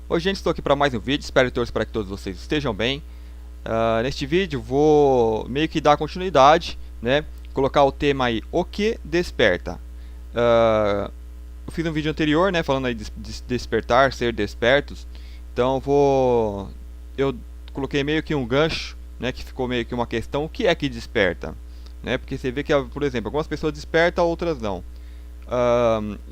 Oi gente, estou aqui para mais um vídeo, espero e torço para que todos vocês estejam bem. Neste vídeo vou meio que dar continuidade, né? Colocar o tema aí, o que desperta. Eu fiz um vídeo anterior, né, falando aí de despertar, ser despertos. Então eu coloquei meio que um gancho, né, que ficou meio que uma questão, o que é que desperta? Né? Porque você vê que, por exemplo, algumas pessoas despertam, outras não.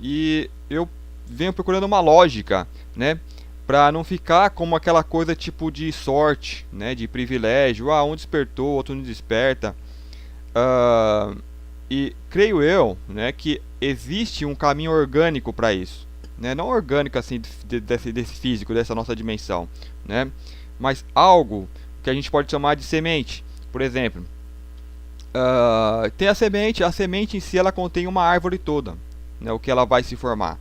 E eu venho procurando uma lógica, né? Para não ficar como aquela coisa tipo de sorte, né, de privilégio, um despertou, outro não desperta. E creio eu, né, que existe um caminho orgânico para isso, né, não orgânico assim desse físico, dessa nossa dimensão, né, mas algo que a gente pode chamar de semente. Por exemplo, tem a semente em si ela contém uma árvore toda, né, o que ela vai se formar,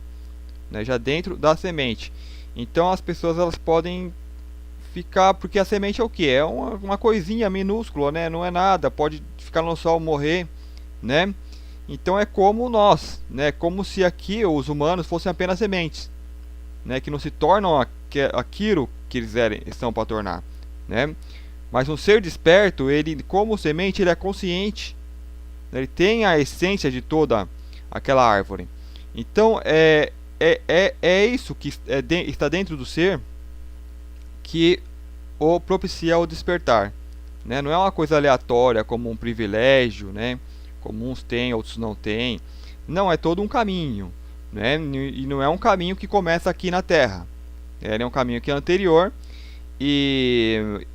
né, já dentro da semente. Então as pessoas elas podem ficar, porque a semente é o que? É uma coisinha minúscula, né? Não é nada, pode ficar no sol morrer, né? Então é como nós, né? Como se aqui os humanos fossem apenas sementes, né? Que não se tornam aquilo que eles estão para tornar, né? Mas um ser desperto, ele como semente, ele é consciente, né? Ele tem a essência de toda aquela árvore. Então é isso que está dentro do ser que o propicia o despertar, né? Não é uma coisa aleatória como um privilégio, né? Como uns têm, outros não têm. Não, é todo um caminho, né? E não é um caminho que começa aqui na Terra. É um caminho que é anterior e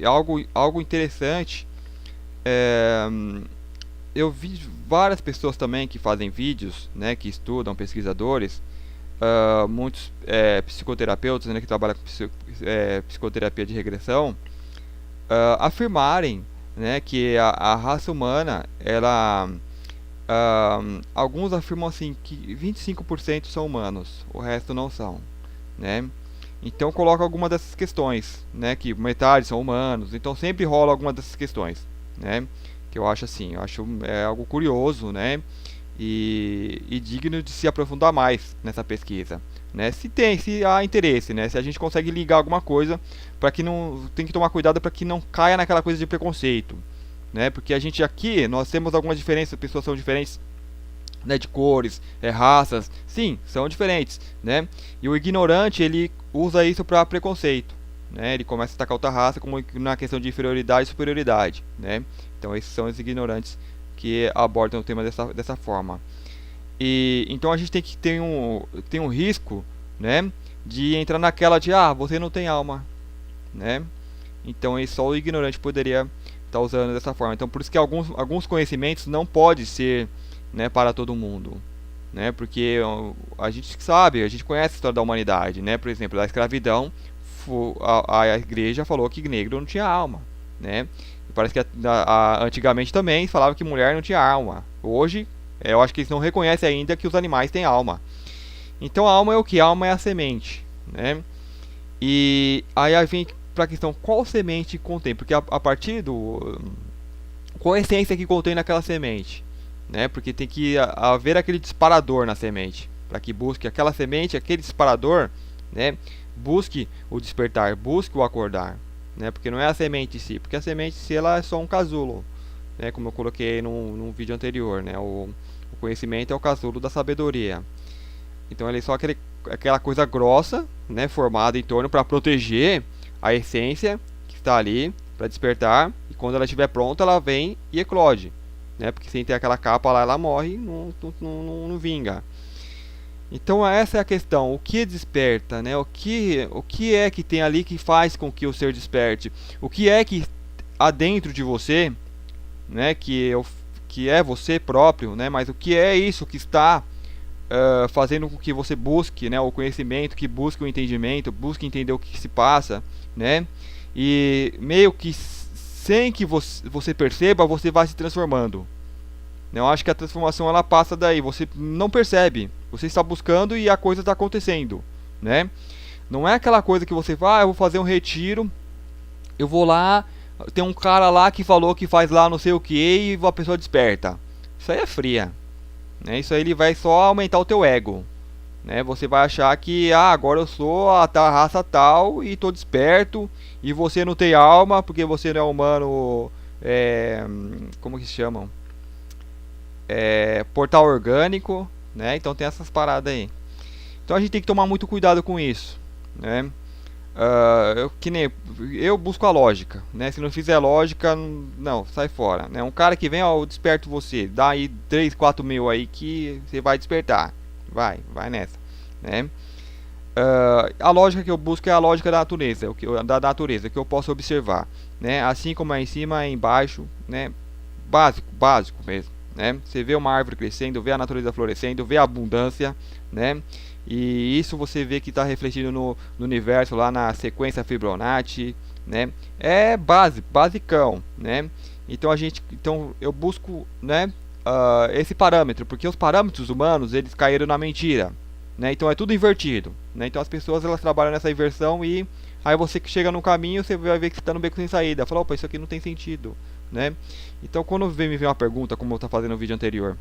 algo interessante. É, eu vi várias pessoas também que fazem vídeos, né? Que estudam, pesquisadores. Muitos psicoterapeutas, né, que trabalham com psicoterapia de regressão, afirmarem, né, que a raça humana, alguns afirmam assim que 25% são humanos, o resto não são, né? Então coloca alguma dessas questões, né, que metade são humanos, então sempre rola alguma dessas questões, né? Que eu acho assim, algo curioso, né? E digno de se aprofundar mais nessa pesquisa, né? Se há interesse, né? Se a gente consegue ligar alguma coisa, para que não tem que tomar cuidado para que não caia naquela coisa de preconceito, né? Porque a gente aqui nós temos algumas diferenças, pessoas são diferentes, né, de cores, raças, sim, são diferentes, né? E o ignorante ele usa isso para preconceito, né? Ele começa a atacar outra raça como na questão de inferioridade e superioridade, né? Então esses são os ignorantes que abordam o tema dessa forma. E então a gente tem que ter um risco, né, de entrar naquela de você não tem alma, né? Então só o ignorante poderia estar usando dessa forma. Então por isso que alguns conhecimentos não pode ser, né, para todo mundo, né? Porque a gente sabe, a gente conhece a história da humanidade, né? Por exemplo, a escravidão, a igreja falou que negro não tinha alma, né? Parece que antigamente também falava que mulher não tinha alma. Hoje, eu acho que eles não reconhecem ainda que os animais têm alma. Então a alma é o que? A alma é a semente, né? E aí vem para a questão, qual semente contém? Porque a partir do... Qual a essência que contém naquela semente? Né? Porque tem que haver aquele disparador na semente. Para que busque aquela semente, aquele disparador, né? Busque o despertar, busque o acordar. Né? Porque não é a semente em si, porque a semente em si ela é só um casulo, né? Como eu coloquei num vídeo anterior, né? O conhecimento é o casulo da sabedoria. Então ele é só aquela coisa grossa, né? Formada em torno para proteger a essência que está ali para despertar, e quando ela estiver pronta ela vem e eclode, né? Porque sem ter aquela capa lá ela morre, não vinga. Então essa é a questão, o que desperta, né? O que é que tem ali que faz com que o ser desperte? O que é que há dentro de você, né? Que é você próprio, né? Mas o que é isso que está fazendo com que você busque, né? O conhecimento, que busque o entendimento, busque entender o que se passa, né? E meio que sem que você perceba, você vai se transformando. Eu acho que a transformação ela passa daí, você não percebe, você está buscando e a coisa está acontecendo, né? Não é aquela coisa que você vai, eu vou fazer um retiro, eu vou lá, tem um cara lá que falou que faz lá não sei o que e a pessoa desperta. Isso aí é fria, né? Isso aí ele vai só aumentar o teu ego, né? Você vai achar que agora eu sou a raça tal e tô desperto e você não tem alma porque você não é humano, como que se chamam? Portal orgânico, né? Então tem essas paradas aí. Então a gente tem que tomar muito cuidado com isso, né? Que nem eu busco a lógica, né? Se não fizer lógica, não, sai fora, né? Um cara que vem, ó, eu desperto você, dá aí 3, 4 mil aí que você vai despertar, vai nessa, né? A lógica que eu busco é a lógica da natureza, que eu posso observar, né? Assim como é em cima, é embaixo, né? Básico mesmo, né? Você vê uma árvore crescendo, vê a natureza florescendo, vê a abundância, né? E isso você vê que está refletido no universo, lá na sequência Fibonacci, né? É basicão, né? Então eu busco, né, esse parâmetro, porque os parâmetros humanos, eles caíram na mentira, né? Então é tudo invertido, né? Então as pessoas, elas trabalham nessa inversão e aí você que chega no caminho, você vai ver que você está no beco sem saída. Fala, opa, isso aqui não tem sentido, né? Então quando me vem uma pergunta, como eu estava fazendo no vídeo anterior,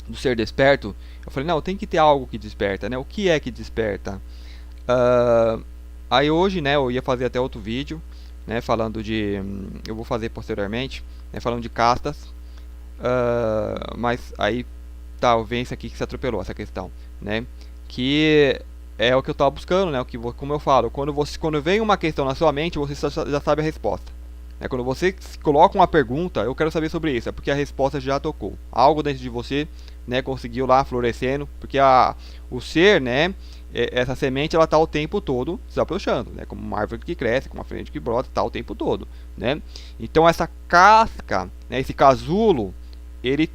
do ser desperto, eu falei, não, tem que ter algo que desperta, né? O que é que desperta? Aí hoje, né, eu ia fazer até outro vídeo, né, falando de, eu vou fazer posteriormente, né, falando de castas, mas aí talvez isso aqui que se atropelou essa questão, né? Que é o que eu estava buscando, né? Como eu falo, quando vem uma questão na sua mente, você já sabe a resposta. Quando você coloca uma pergunta, eu quero saber sobre isso, é porque a resposta já tocou. Algo dentro de você, né, conseguiu lá florescendo, porque o ser, né, essa semente, ela está o tempo todo se aprovechando, né, como uma árvore que cresce, como uma frente que brota, está o tempo todo, né. Então essa casca, né, esse casulo, ele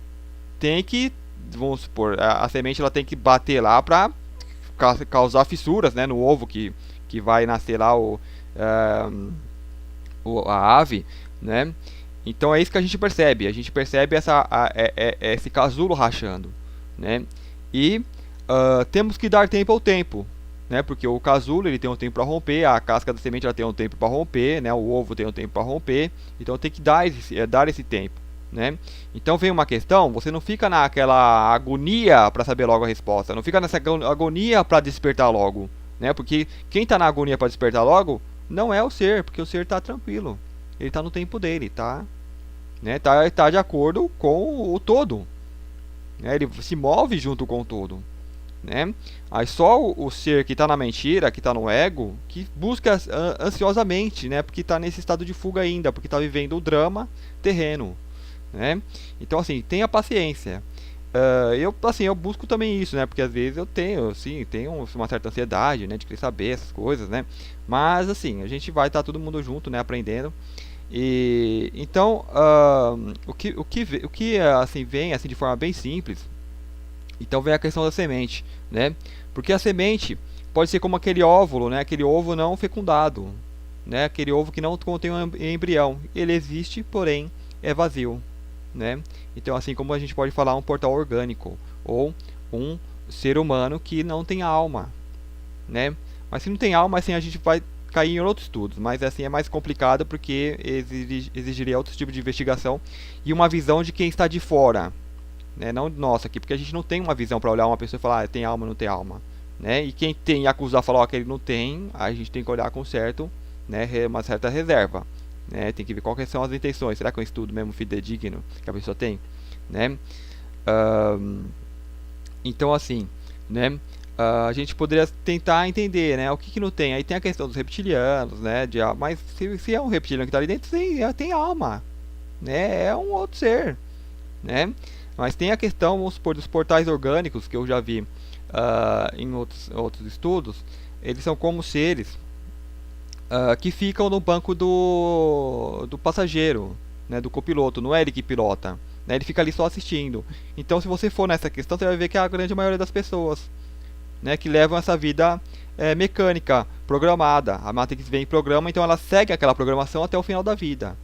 tem que, vamos supor, a semente, ela tem que bater lá para causar fissuras, né, no ovo que vai nascer lá a ave, né? Então é isso que a gente percebe. A gente percebe esse casulo rachando, né? E temos que dar tempo ao tempo, né? Porque o casulo, ele tem um tempo para romper, a casca da semente, ela tem um tempo para romper, né? O ovo tem um tempo para romper. Então tem que dar esse tempo, né? Então vem uma questão, você não fica naquela agonia para saber logo a resposta, não fica nessa agonia para despertar logo, né? Porque quem está na agonia para despertar logo não é o ser, porque o ser está tranquilo. Ele está no tempo dele, tá? Né? Tá de acordo com o todo. Né? Ele se move junto com o todo. Né? Aí só o ser que está na mentira, que está no ego, que busca ansiosamente, né? Porque está nesse estado de fuga ainda, porque está vivendo o drama terreno. Né? Então, assim, tenha paciência. Eu busco também isso, né? Porque às vezes eu tenho uma certa ansiedade, né? De querer saber essas coisas, né? Mas, assim, a gente vai estar todo mundo junto, né? Aprendendo. E então, o que assim vem assim de forma bem simples. Então vem a questão da semente, né? Porque a semente pode ser como aquele óvulo, né? Aquele ovo não fecundado, né? Aquele ovo que não contém um embrião. Ele existe, porém é vazio, né? Então, assim como a gente pode falar um portal orgânico ou um ser humano que não tem alma, né? Mas se não tem alma, assim, a gente vai cair em outros estudos, mas assim é mais complicado porque exigiria outro tipo de investigação e uma visão de quem está de fora, né? Não nossa aqui, porque a gente não tem uma visão para olhar uma pessoa e falar, tem alma ou não tem alma, né? E quem tem e acusar falar que ele não tem, a gente tem que olhar com certo, né? Uma certa reserva, né? Tem que ver quais são as intenções. Será que é um estudo mesmo fidedigno que a pessoa tem, né? Então, assim, né? A gente poderia tentar entender, né? O que não tem. Aí tem a questão dos reptilianos, né? Mas se é um reptiliano que está ali dentro, tem alma, né? É um outro ser, né? Mas tem a questão, vamos supor, dos portais orgânicos que eu já vi em outros estudos. Eles são como seres que ficam no banco do passageiro, né? Do copiloto. Não é ele que pilota, né? Ele fica ali só assistindo. Então, se você for nessa questão, você vai ver que é a grande maioria das pessoas, né, que levam essa vida mecânica, programada. A Matrix vem em programa, então ela segue aquela programação até o final da vida.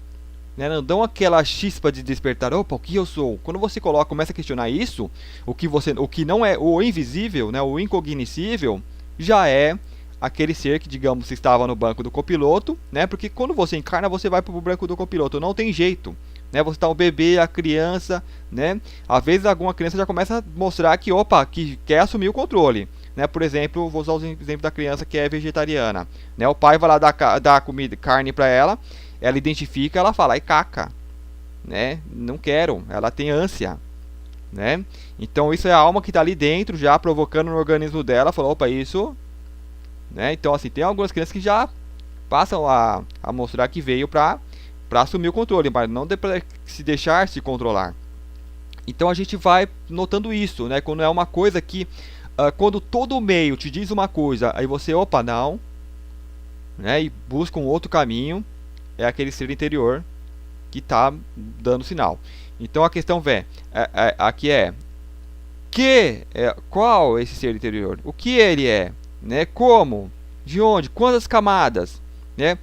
Né, não dão aquela chispa de despertar, opa, o que eu sou? Quando você começa a questionar isso, o que não é o invisível, né, o incognoscível, já é aquele ser que, digamos, estava no banco do copiloto, né, porque quando você encarna, você vai para o banco do copiloto, não tem jeito. Né, você está o bebê, a criança, né? Às vezes alguma criança já começa a mostrar que, opa, que quer assumir o controle. né? Por exemplo, vou usar o exemplo da criança que é vegetariana, né? O pai vai lá dar comida, carne para ela, ela identifica, ela fala, ai caca, né? Não quero, ela tem ânsia, né? Então isso é a alma que está ali dentro, já provocando no organismo dela, falou, opa, isso, né? Então assim, tem algumas crianças que já passam a mostrar que veio para assumir o controle, mas não para se deixar se controlar. Então a gente vai notando isso, né? Quando é uma coisa que, quando todo o meio te diz uma coisa, aí você, opa, não, né? E busca um outro caminho, é aquele ser interior que está dando sinal. Então a questão vem, aqui qual esse ser interior? O que ele é? Né? Como? De onde? Quantas camadas? Né?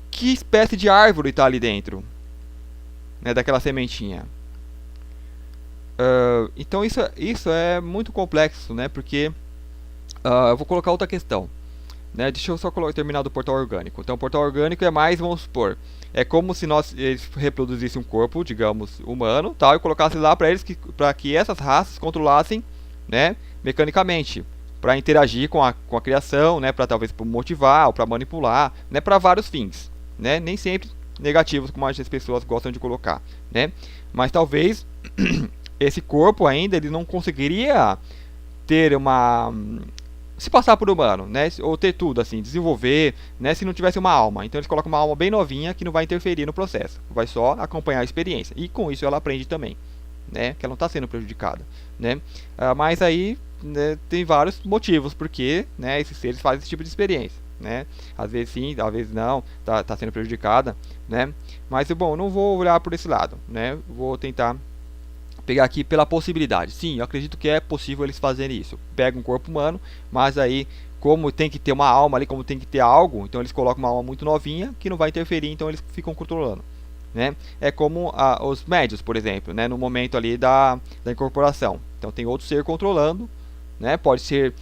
Que espécie de árvore está ali dentro? Né? Daquela sementinha. Então isso é muito complexo, né? Porque eu vou colocar outra questão, né? Deixa eu só terminar do portal orgânico. Então o portal orgânico é mais, vamos supor, é como se nós reproduzisse um corpo, digamos, humano, tal, e colocasse lá para que essas raças controlassem, né, mecanicamente, para interagir com a criação, né, para talvez motivar ou para manipular, né, para vários fins, né? Nem sempre negativos como as pessoas gostam de colocar, né? Mas talvez esse corpo ainda ele não conseguiria ter se passar por humano, né? Ou ter tudo assim, desenvolver, né? Se não tivesse uma alma. Então eles colocam uma alma bem novinha que não vai interferir no processo, vai só acompanhar a experiência. E com isso ela aprende também, né? Que ela não está sendo prejudicada, né? Mas aí, né, tem vários motivos porque, né, esses seres fazem esse tipo de experiência, né? Às vezes sim, às vezes não, tá sendo prejudicada, né? Mas bom, não vou olhar por esse lado, né? Vou tentar pegar aqui pela possibilidade. Sim, eu acredito que é possível eles fazerem isso. Pega um corpo humano, mas aí, como tem que ter uma alma ali, como tem que ter algo, então eles colocam uma alma muito novinha que não vai interferir, então eles ficam controlando, né? É como os médios, por exemplo, né? No momento ali da incorporação. Então tem outro ser controlando, né? Pode ser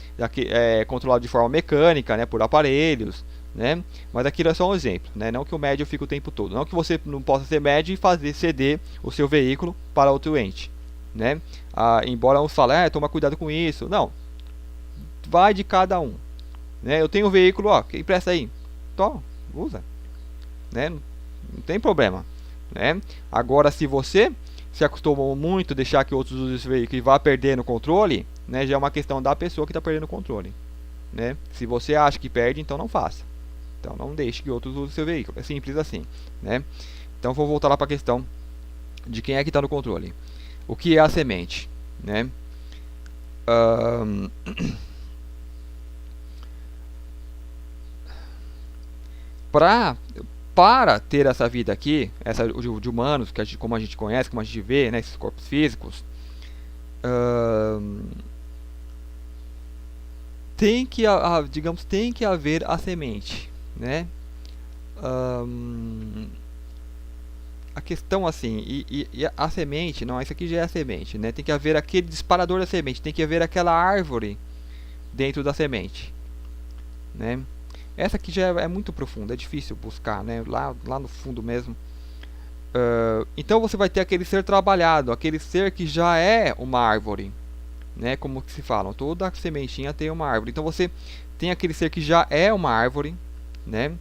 controlado de forma mecânica, né? Por aparelhos, né? Mas aquilo é só um exemplo, né? Não que o médium fique o tempo todo, não que você não possa ser médium e ceder o seu veículo para outro ente, né? Embora uns falem, toma cuidado com isso, não, vai de cada um, né? Eu tenho um veículo, que empresta aí, toma, usa, né? Não tem problema, né? Agora, se você se acostumou muito a deixar que outros usem esse veículo e vá perdendo o controle, né? Já é uma questão da pessoa que está perdendo o controle, né? Se você acha que perde, então não faça. Então não deixe que outros usem seu veículo. É simples assim, né? Então vou voltar lá para a questão de quem é que está no controle. O que é a semente, né? Para ter essa vida aqui, essa de humanos, como a gente conhece, como a gente vê, né, esses corpos físicos, digamos, tem que haver a semente, né? A questão assim, e a semente, não, isso aqui já é a semente, né? Tem que haver aquele disparador da semente, tem que haver aquela árvore dentro da semente, né? Essa aqui já é muito profunda, é difícil buscar, né? Lá no fundo mesmo. Então você vai ter aquele ser trabalhado, aquele ser que já é uma árvore, né? Como que se falam, toda sementinha tem uma árvore. Então você tem aquele ser que já é uma árvore, né?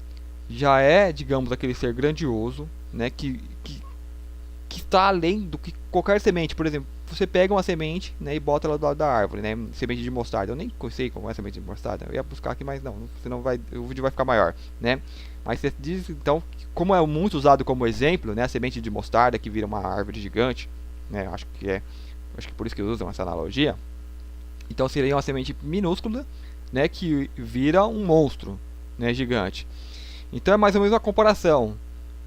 Já é, digamos, aquele ser grandioso, né? Que está além do que qualquer semente. Por exemplo, você pega uma semente, né, e bota ela do lado da árvore, né? Semente de mostarda. Eu nem sei como é semente de mostarda. Eu ia buscar aqui, mas não, senão o vídeo vai ficar maior, né? Mas você diz, então, como é muito usado como exemplo, né, a semente de mostarda que vira uma árvore gigante, né? Acho que por isso que usam essa analogia. Então seria uma semente minúscula, né, que vira um monstro, né, gigante. Então é mais ou menos uma comparação,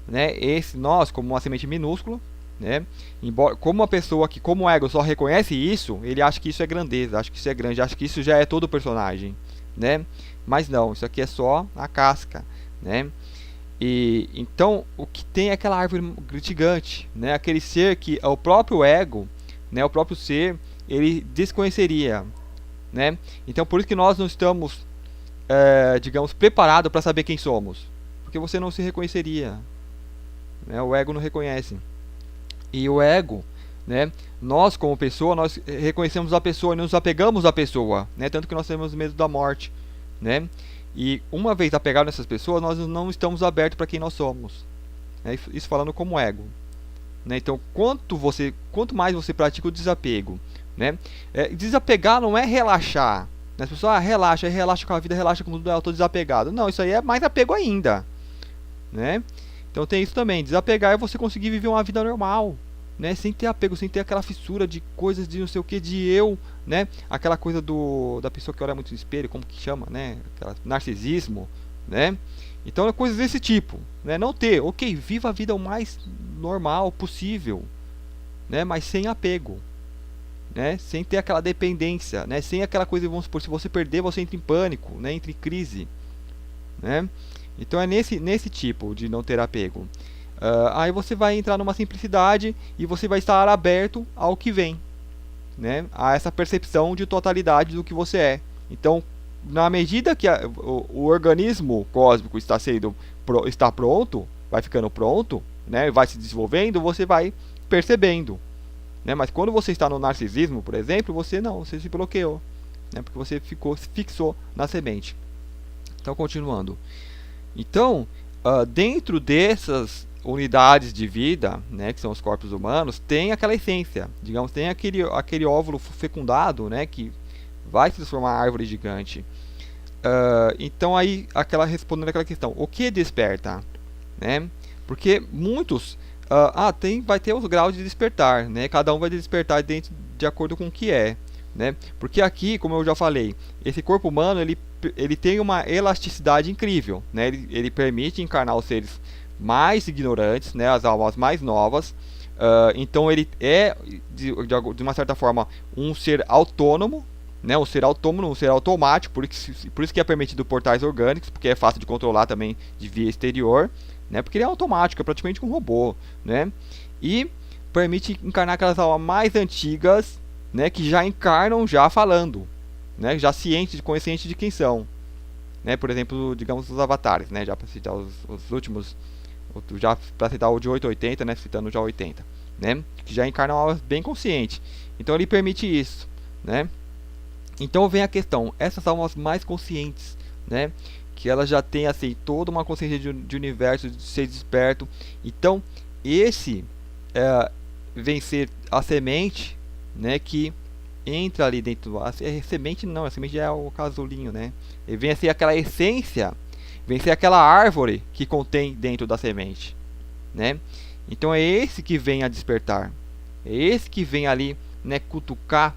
né? Nós como uma semente minúscula, né? Embora, como uma pessoa que, como ego, só reconhece isso, ele acha que isso é grandeza, acha que isso é grande, acha que isso já é todo o personagem, né? Mas não, isso aqui é só a casca, né? E então o que tem é aquela árvore gigante, né? Aquele ser que é o próprio ego, né? O próprio ser, ele desconheceria, né? Então por isso que nós não estamos, digamos, preparados para saber quem somos, porque você não se reconheceria, né? O ego não reconhece. E o ego, né? Nós, como pessoa, nós reconhecemos a pessoa e nos apegamos à pessoa, né? Tanto que nós temos medo da morte, né? E uma vez apegado nessas pessoas, nós não estamos abertos para quem nós somos, né? Isso falando como ego, né? Então, quanto mais você pratica o desapego, né? Desapegar não é relaxar, né? As pessoas, relaxa com a vida, relaxa com tudo, eu tô desapegado. Não, isso aí é mais apego ainda, né? Então tem isso também. Desapegar é você conseguir viver uma vida normal, né? Sem ter apego, sem ter aquela fissura de coisas de não sei o que, de eu, né? Aquela coisa da pessoa que olha muito no espelho, como que chama, né? Aquela narcisismo, né? Então é coisas desse tipo, né? Não ter, ok, viva a vida o mais normal possível, né? Mas sem apego, né? Sem ter aquela dependência, né? Sem aquela coisa, vamos supor, se você perder, você entra em pânico, né? Entra em crise, né? Então é nesse tipo de não ter apego. Aí você vai entrar numa simplicidade e você vai estar aberto ao que vem, né? A essa percepção de totalidade do que você é. Então, na medida que o organismo cósmico está pronto, vai ficando pronto, né? Vai se desenvolvendo, você vai percebendo, né? Mas quando você está no narcisismo, por exemplo, você se bloqueou, né? Porque você se fixou na semente. Então, continuando. Então, dentro dessas unidades de vida, né, que são os corpos humanos, tem aquela essência, digamos, tem aquele óvulo fecundado, né, que vai se transformar em árvore gigante. Então aí respondendo aquela questão, o que desperta, né? Porque muitos vai ter os graus de despertar, né? Cada um vai despertar de acordo com o que é, né? Porque aqui, como eu já falei, esse corpo humano ele tem uma elasticidade incrível, né? Ele permite encarnar os seres mais ignorantes, né? As almas mais novas. Então ele é de uma certa forma um ser autônomo, né? Um ser autônomo, um ser automático, por isso que é permitido portais orgânicos, porque é fácil de controlar também de via exterior, né? Porque ele é automático, é praticamente um robô, né? E permite encarnar aquelas almas mais antigas, né? Que já encarnam já falando, né? Já conscientes de quem são, né? Por exemplo, digamos os avatares, né? Já para citar os últimos, já para citar o de 880, né? Citando já 80, né? Que já encarnam almas bem conscientes. Então ele permite isso, né? Então vem a questão, essas almas mais conscientes, né? Que elas já têm assim toda uma consciência de universo, de ser desperto. Então esse vem ser a semente, né? Que entra ali dentro. A semente não, a semente é o casulinho, né? E vem a ser aquela essência, vem ser aquela árvore que contém dentro da semente, né? Então é esse que vem a despertar, é esse que vem ali, né? Cutucar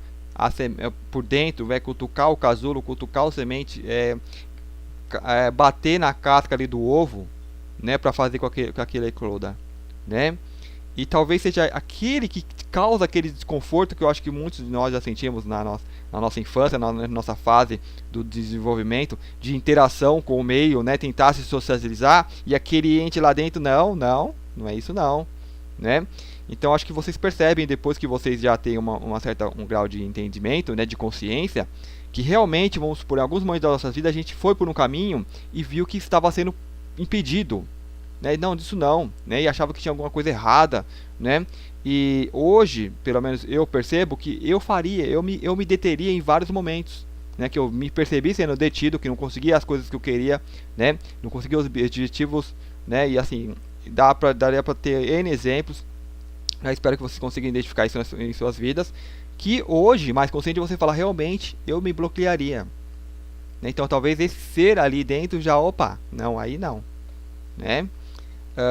por dentro, vai cutucar o casulo, cutucar a semente, bater na casca ali do ovo, né? Para fazer com aquele ecloda, né? E talvez seja aquele que causa aquele desconforto que eu acho que muitos de nós já sentimos na nossa infância, na nossa fase do desenvolvimento, de interação com o meio, né? Tentar se socializar, e aquele ente lá dentro, não é isso não, né? Então acho que vocês percebem, depois que vocês já têm um grau de entendimento, né? De consciência, que realmente, vamos supor, em alguns momentos das nossas vidas, a gente foi por um caminho e viu que estava sendo impedido, né? Não, disso não, né? E achava que tinha alguma coisa errada, né? E hoje, pelo menos eu percebo que eu me deteria em vários momentos, né? Que eu me percebi sendo detido, que não conseguia as coisas que eu queria, né? Não conseguia os objetivos, né? E assim, daria para ter N exemplos. Eu espero que vocês consigam identificar isso em suas vidas, que hoje, mais consciente, você fala, realmente, eu me bloquearia, né? Então talvez esse ser ali dentro já, não, aí não, né?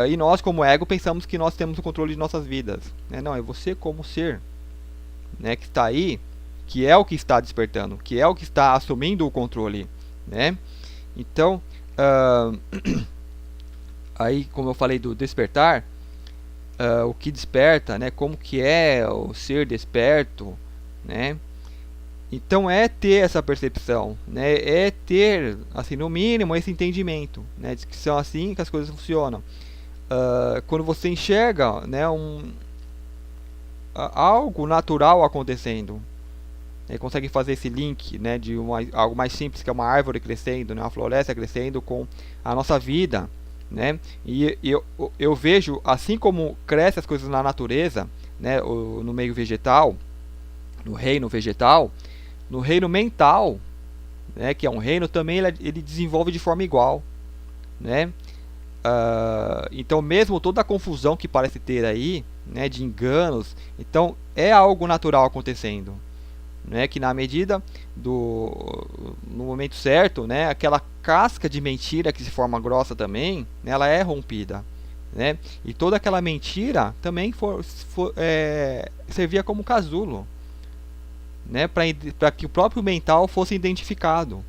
E nós, como ego, pensamos que nós temos o controle de nossas vidas, né? Não, é você como ser, né, que está aí, que é o que está despertando, que é o que está assumindo o controle, né? Então, aí, como eu falei do despertar, o que desperta, né? Como que é o ser desperto, né? Então é ter essa percepção, né? É ter, assim, no mínimo, esse entendimento, né? De que são assim que as coisas funcionam. Quando você enxerga, né, algo natural acontecendo, né, consegue fazer esse link, né, de algo mais simples, que é uma árvore crescendo, né, uma floresta crescendo, com a nossa vida, né? E eu vejo, assim como crescem as coisas na natureza, né, no meio vegetal, no reino vegetal, no reino mental, né, que é um reino também, ele desenvolve de forma igual, né? Então mesmo toda a confusão que parece ter aí, né, de enganos, então é algo natural acontecendo, né, que na medida no momento certo, né, aquela casca de mentira que se forma grossa também, né, ela é rompida, né, e toda aquela mentira também servia como casulo, né, para que o próprio mental fosse identificado,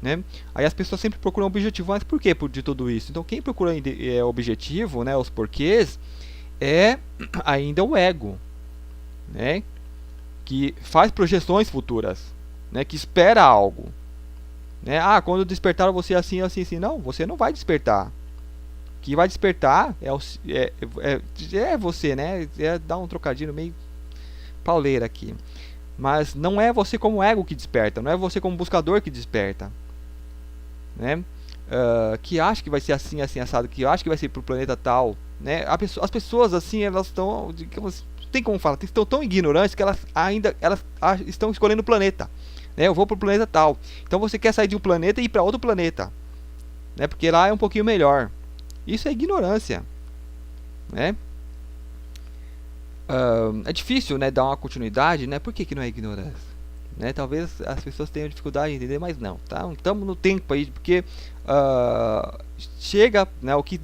né? Aí as pessoas sempre procuram objetivo, mas por que de tudo isso? Então quem procura objetivo, né, os porquês, é ainda o ego, né, que faz projeções futuras, né, que espera algo, né? Ah, quando despertar você assim, assim, assim. Não, você não vai despertar. O que vai despertar é você, né? Dar um trocadilho meio pauleira aqui. Mas não é você como ego que desperta, não é você como buscador que desperta, né? Que acha que vai ser assim, assim, assado, que acha que vai ser pro planeta tal, né? As pessoas assim, elas estão, digamos, tem como falar, estão tão ignorantes que elas estão escolhendo o planeta, né? Eu vou pro planeta tal. Então você quer sair de um planeta e ir para outro planeta, né? Porque lá é um pouquinho melhor. Isso é ignorância, né? É difícil, né, dar uma continuidade, né? Por que não é ignorância? Né? Talvez as pessoas tenham dificuldade de entender, mas não, tá? Estamos no tempo aí, porque chega, né, o que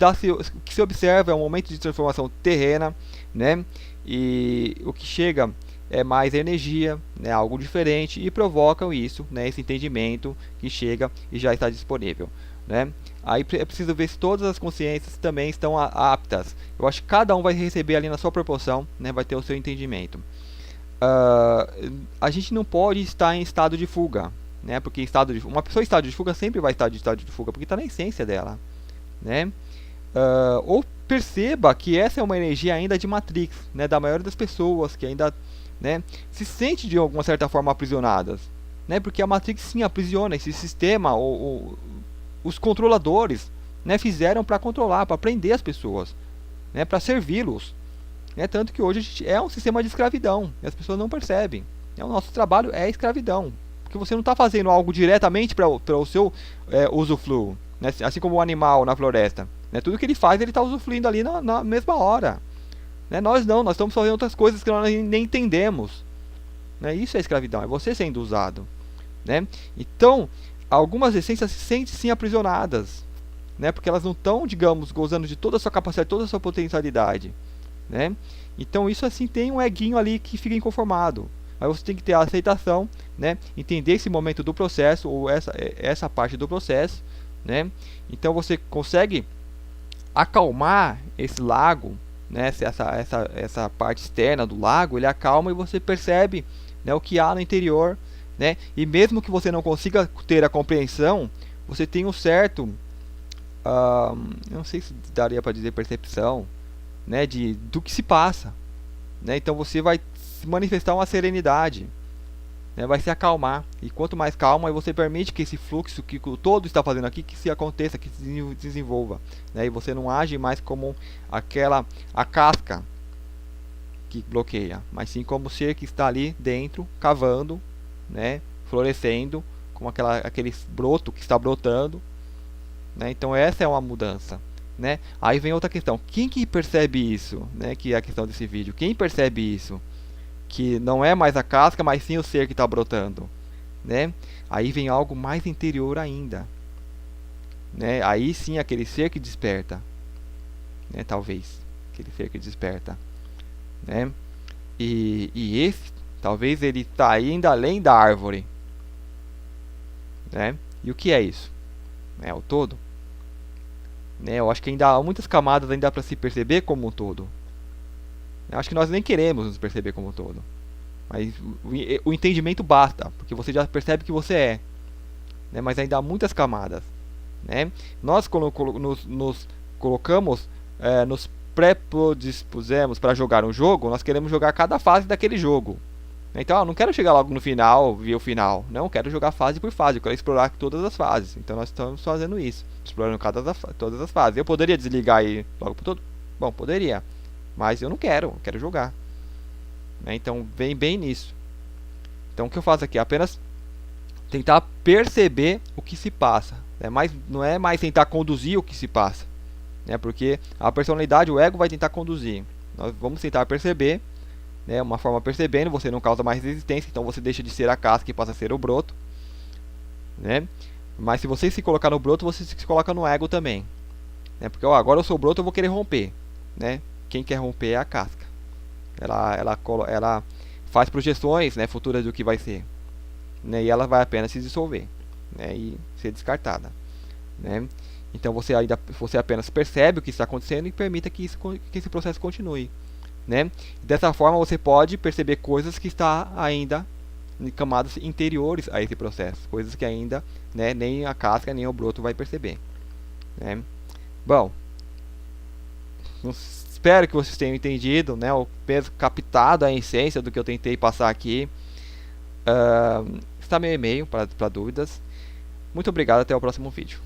se observa é um momento de transformação terrena, né? E o que chega é mais energia, né, algo diferente, e provocam isso, né, esse entendimento que chega e já está disponível, né? Aí é preciso ver se todas as consciências também estão aptas. Eu acho que cada um vai receber ali na sua proporção, né, vai ter o seu entendimento. A gente não pode estar em estado de fuga, né? Porque uma pessoa em estado de fuga sempre vai estar em estado de fuga, porque está na essência dela, né? Ou perceba que essa é uma energia ainda de Matrix, né? Da maioria das pessoas que ainda, né, se sente de alguma certa forma aprisionadas, né? Porque a Matrix sim aprisiona esse sistema, os controladores, né, fizeram para controlar, para prender as pessoas, né? Para servi-los. Tanto que hoje a gente é um sistema de escravidão e as pessoas não percebem. O nosso trabalho é escravidão, porque você não está fazendo algo diretamente para o seu usufruo, né? Assim como o animal na floresta, né? Tudo que ele faz, ele está usufruindo ali na mesma hora, né? Nós não, nós estamos fazendo outras coisas que nós nem entendemos, né? Isso é escravidão, é você sendo usado, né? Então, algumas essências se sentem sim aprisionadas, né? Porque elas não estão, digamos, gozando de toda a sua capacidade, toda a sua potencialidade, né? Então isso assim tem um eguinho ali que fica inconformado. Mas você tem que ter a aceitação, né? Entender esse momento do processo, ou essa parte do processo, né? Então você consegue acalmar esse lago, né? Essa parte externa do lago, ele acalma e você percebe, né, o que há no interior, né? E mesmo que você não consiga ter a compreensão, você tem um certo, não sei se daria para dizer percepção, né, do que se passa, né? Então você vai se manifestar uma serenidade, né? Vai se acalmar, e quanto mais calma, você permite que esse fluxo que o todo está fazendo aqui, que se aconteça, que se desenvolva, né? E você não age mais como a casca que bloqueia, mas sim como o ser que está ali dentro, cavando, né, florescendo, como aquele broto que está brotando, né? Então essa é uma mudança, né? Aí vem outra questão, quem que percebe isso, né? Que é a questão desse vídeo, quem percebe isso? Que não é mais a casca, mas sim o ser que está brotando, né? Aí vem algo mais interior ainda, né? Aí sim aquele ser que desperta, né? Talvez aquele ser que desperta, né? E esse, talvez ele está ainda além da árvore, né? E o que é isso? É o todo, né? Eu acho que ainda há muitas camadas ainda para se perceber como um todo. Eu acho que nós nem queremos nos perceber como um todo, mas o entendimento basta, porque você já percebe que você é, né? Mas ainda há muitas camadas, né? Nós quando nos colocamos, nos predispusemos para jogar um jogo, nós queremos jogar cada fase daquele jogo. Então, eu não quero chegar logo no final, ver o final. Não, eu quero jogar fase por fase, eu quero explorar todas as fases. Então, nós estamos fazendo isso, explorando todas as fases. Eu poderia desligar e logo por todo? Bom, poderia, mas eu não quero, eu quero jogar, né? Então vem bem nisso. Então o que eu faço aqui? Apenas tentar perceber o que se passa, né? Mas não é mais tentar conduzir o que se passa, né? Porque a personalidade, o ego vai tentar conduzir. Nós vamos tentar perceber, né? Uma forma percebendo, você não causa mais resistência, então você deixa de ser a casca e passa a ser o broto, né? Mas se você se colocar no broto, você se coloca no ego também, né? Porque ó, agora eu sou o broto, eu vou querer romper, né? Quem quer romper é a casca. Ela faz projeções, né, futuras do que vai ser, né? E ela vai apenas se dissolver, né? E ser descartada, né? Então você apenas percebe o que está acontecendo e permita que esse processo continue, né? Dessa forma você pode perceber coisas que está ainda em camadas interiores a esse processo, coisas que ainda, né, nem a casca nem o broto vai perceber, né? Bom, espero que vocês tenham entendido, né, ou captado a essência do que eu tentei passar aqui. Está meu e-mail para dúvidas. Muito obrigado, até o próximo vídeo.